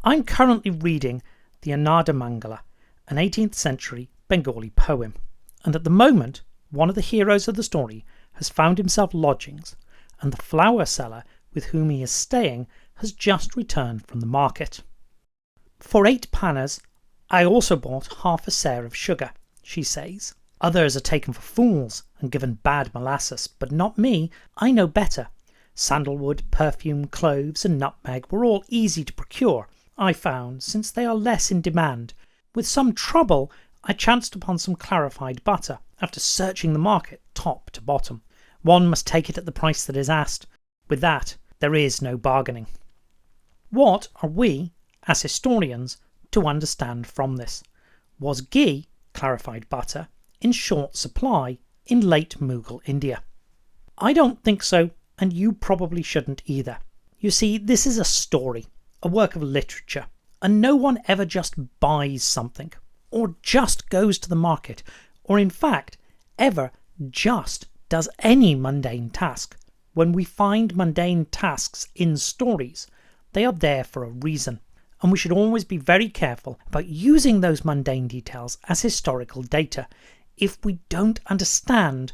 I'm currently reading the Annadamangal, an 18th century Bengali poem, and at the moment one of the heroes of the story has found himself lodgings, and the flower seller with whom he is staying has just returned from the market. "For 8 panas I also bought half a seah of sugar," she says. "Others are taken for fools and given bad molasses, but not me. I know better. Sandalwood, perfume, cloves and nutmeg were all easy to procure, I found, since they are less in demand. With some trouble I chanced upon some clarified butter, after searching the market top to bottom. One must take it at the price that is asked. With that there is no bargaining." What are we, as historians, to understand from this? Was ghee, clarified butter, in short supply in late Mughal India? I don't think so, and you probably shouldn't either. You see, this is a story, a work of literature, and no one ever just buys something, or just goes to the market, or in fact, ever just does any mundane task. When we find mundane tasks in stories, they are there for a reason, and we should always be very careful about using those mundane details as historical data if we don't understand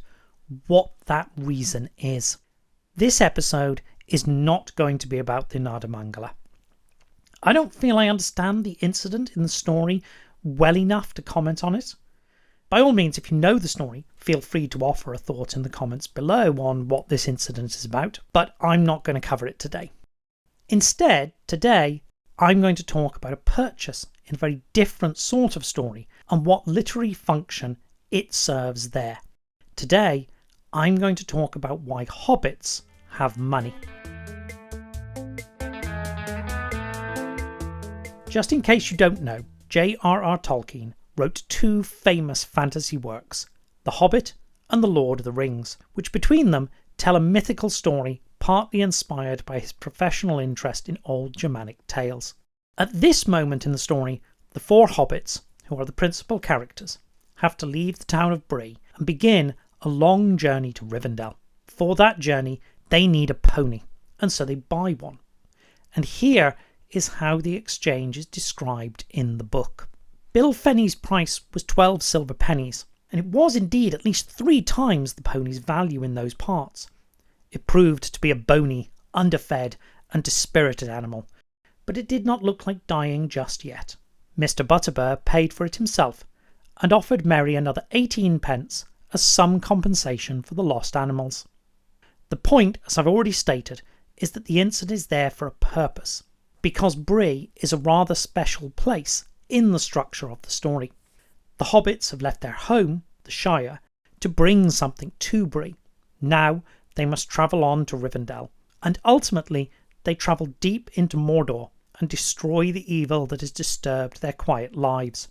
what that reason is. This episode is not going to be about the Annadamangal. I don't feel I understand the incident in the story well enough to comment on it. By all means, if you know the story, feel free to offer a thought in the comments below on what this incident is about, but I'm not going to cover it today. Instead, today, I'm going to talk about a purchase in a very different sort of story and what literary function it serves there. Today, I'm going to talk about why hobbits have money. Just in case you don't know, J.R.R. Tolkien wrote 2 famous fantasy works, The Hobbit and The Lord of the Rings, which between them tell a mythical story partly inspired by his professional interest in old Germanic tales. At this moment in the story, the 4 hobbits, who are the principal characters, have to leave the town of Bree and begin a long journey to Rivendell. For that journey, they need a pony, and so they buy one. And here is how the exchange is described in the book. Bill Fenney's price was 12 silver pennies, and it was indeed at least 3 times the pony's value in those parts. It proved to be a bony, underfed and dispirited animal, but it did not look like dying just yet. Mr. Butterbur paid for it himself, and offered Merry another 18 pence as some compensation for the lost animals. The point, as I've already stated, is that the incident is there for a purpose, because Bree is a rather special place in the structure of the story. The hobbits have left their home, the Shire, to bring something to Bree. Now they must travel on to Rivendell, and ultimately they travel deep into Mordor and destroy the evil that has disturbed their quiet lives,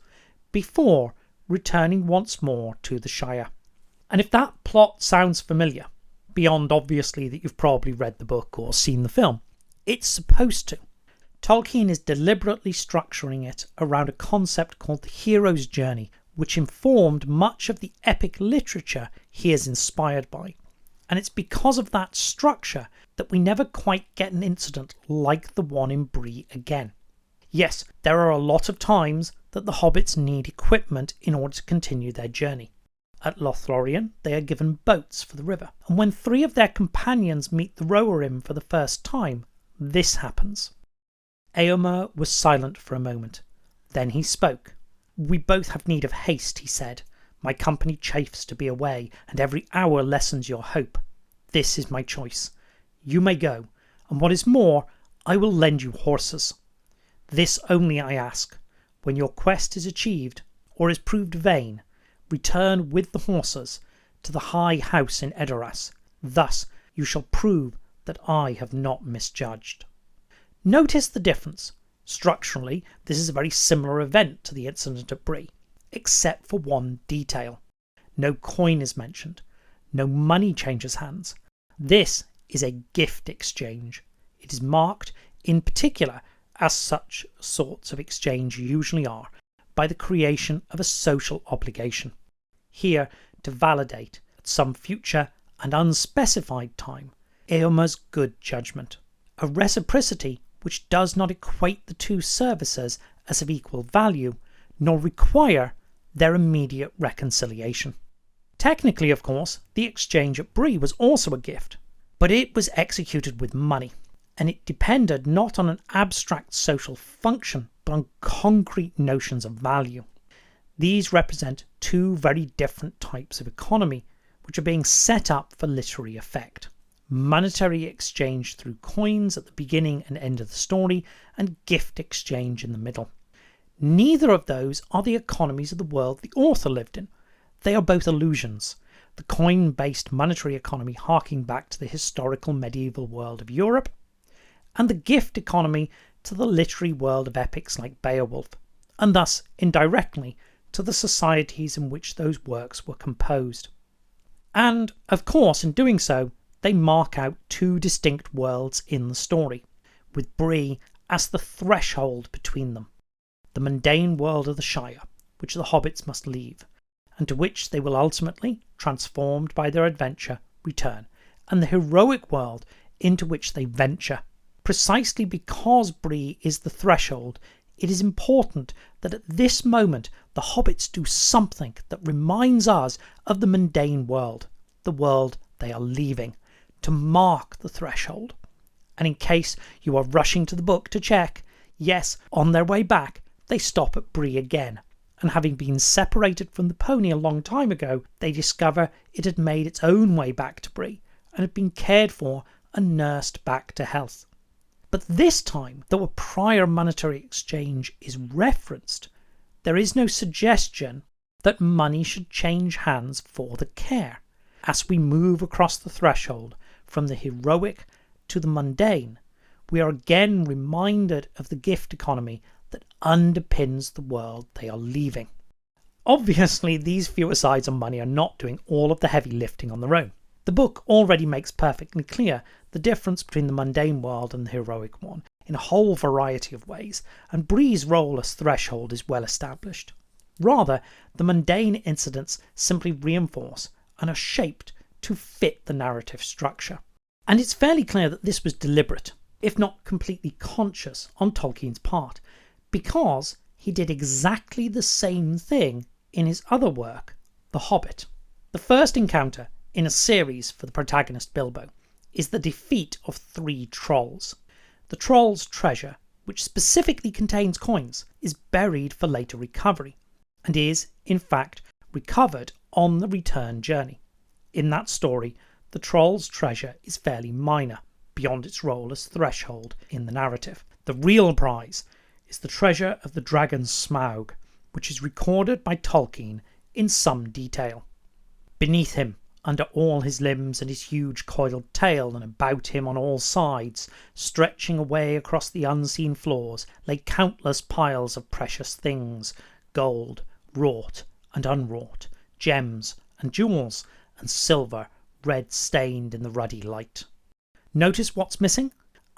before returning once more to the Shire. And if that plot sounds familiar, beyond obviously that you've probably read the book or seen the film, it's supposed to. Tolkien is deliberately structuring it around a concept called the hero's journey, which informed much of the epic literature he is inspired by. And it's because of that structure that we never quite get an incident like the one in Bree again. Yes, there are a lot of times that the hobbits need equipment in order to continue their journey. At Lothlorien, they are given boats for the river, and when 3 of their companions meet the Rohirrim for the first time, this happens. Eomer was silent for a moment. Then he spoke. "We both have need of haste," he said. "My company chafes to be away, and every hour lessens your hope. This is my choice. You may go, and what is more, I will lend you horses. This only I ask. When your quest is achieved, or is proved vain, return with the horses to the high house in Edoras. Thus you shall prove that I have not misjudged." Notice the difference. Structurally, this is a very similar event to the incident at Bree, except for one detail. No coin is mentioned. No money changes hands. This is a gift exchange. It is marked, in particular, as such sorts of exchange usually are, by the creation of a social obligation. Here, to validate, at some future and unspecified time, Eomer's good judgment. A reciprocity which does not equate the two services as of equal value, nor require their immediate reconciliation. Technically, of course, the exchange at Bree was also a gift, but it was executed with money, and it depended not on an abstract social function, but on concrete notions of value. These represent two very different types of economy, which are being set up for literary effect. Monetary exchange through coins at the beginning and end of the story, and gift exchange in the middle. Neither of those are the economies of the world the author lived in. They are both illusions, the coin-based monetary economy harking back to the historical medieval world of Europe, and the gift economy to the literary world of epics like Beowulf, and thus indirectly to the societies in which those works were composed. And, of course, in doing so, they mark out two distinct worlds in the story, with Bree as the threshold between them. The mundane world of the Shire, which the hobbits must leave, and to which they will ultimately, transformed by their adventure, return, and the heroic world into which they venture. Precisely because Bree is the threshold, it is important that at this moment the hobbits do something that reminds us of the mundane world, the world they are leaving, to mark the threshold. And in case you are rushing to the book to check, yes, on their way back, they stop at Bree again, and having been separated from the pony a long time ago, they discover it had made its own way back to Bree, and had been cared for and nursed back to health. But this time, though a prior monetary exchange is referenced, there is no suggestion that money should change hands for the care. As we move across the threshold from the heroic to the mundane, we are again reminded of the gift economy that underpins the world they are leaving. Obviously, these few asides on money are not doing all of the heavy lifting on their own. The book already makes perfectly clear the difference between the mundane world and the heroic one in a whole variety of ways, and Bree's role as threshold is well established. Rather, the mundane incidents simply reinforce and are shaped to fit the narrative structure. And it's fairly clear that this was deliberate, if not completely conscious, on Tolkien's part, because he did exactly the same thing in his other work, The Hobbit. The first encounter in a series for the protagonist Bilbo is the defeat of 3 trolls. The troll's treasure, which specifically contains coins, is buried for later recovery, and is, in fact, recovered on the return journey. In that story, the troll's treasure is fairly minor, beyond its role as threshold in the narrative. The real prize is the treasure of the dragon Smaug, which is recorded by Tolkien in some detail. Beneath him, under all his limbs and his huge coiled tail, and about him on all sides, stretching away across the unseen floors, lay countless piles of precious things, gold, wrought and unwrought, gems and jewels, and silver, red stained in the ruddy light. Notice what's missing?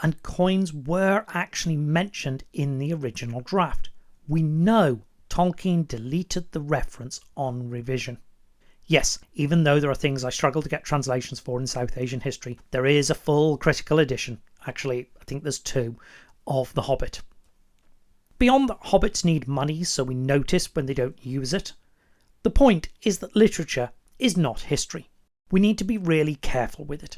And coins were actually mentioned in the original draft. We know Tolkien deleted the reference on revision. Yes, even though there are things I struggle to get translations for in South Asian history, there is a full critical edition, actually I think there's 2, of The Hobbit. Beyond that hobbits need money so we notice when they don't use it, the point is that literature is not history. We need to be really careful with it.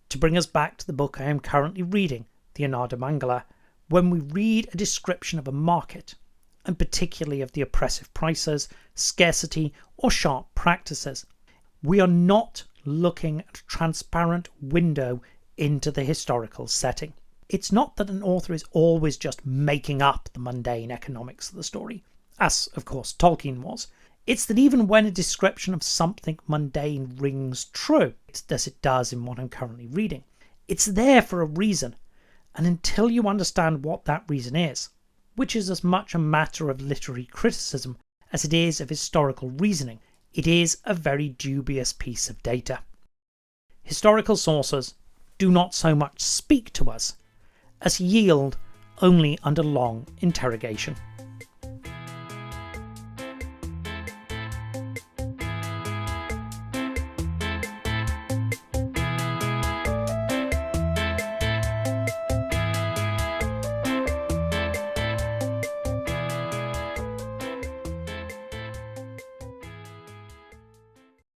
To bring us back to the book I am currently reading, the Annadamangal, when we read a description of a market, and particularly of the oppressive prices, scarcity, or sharp practices, we are not looking at a transparent window into the historical setting. It's not that an author is always just making up the mundane economics of the story, as of course Tolkien was. It's that even when a description of something mundane rings true, as it does in what I'm currently reading, it's there for a reason, and until you understand what that reason is, which is as much a matter of literary criticism as it is of historical reasoning, it is a very dubious piece of data. Historical sources do not so much speak to us as yield only under long interrogation.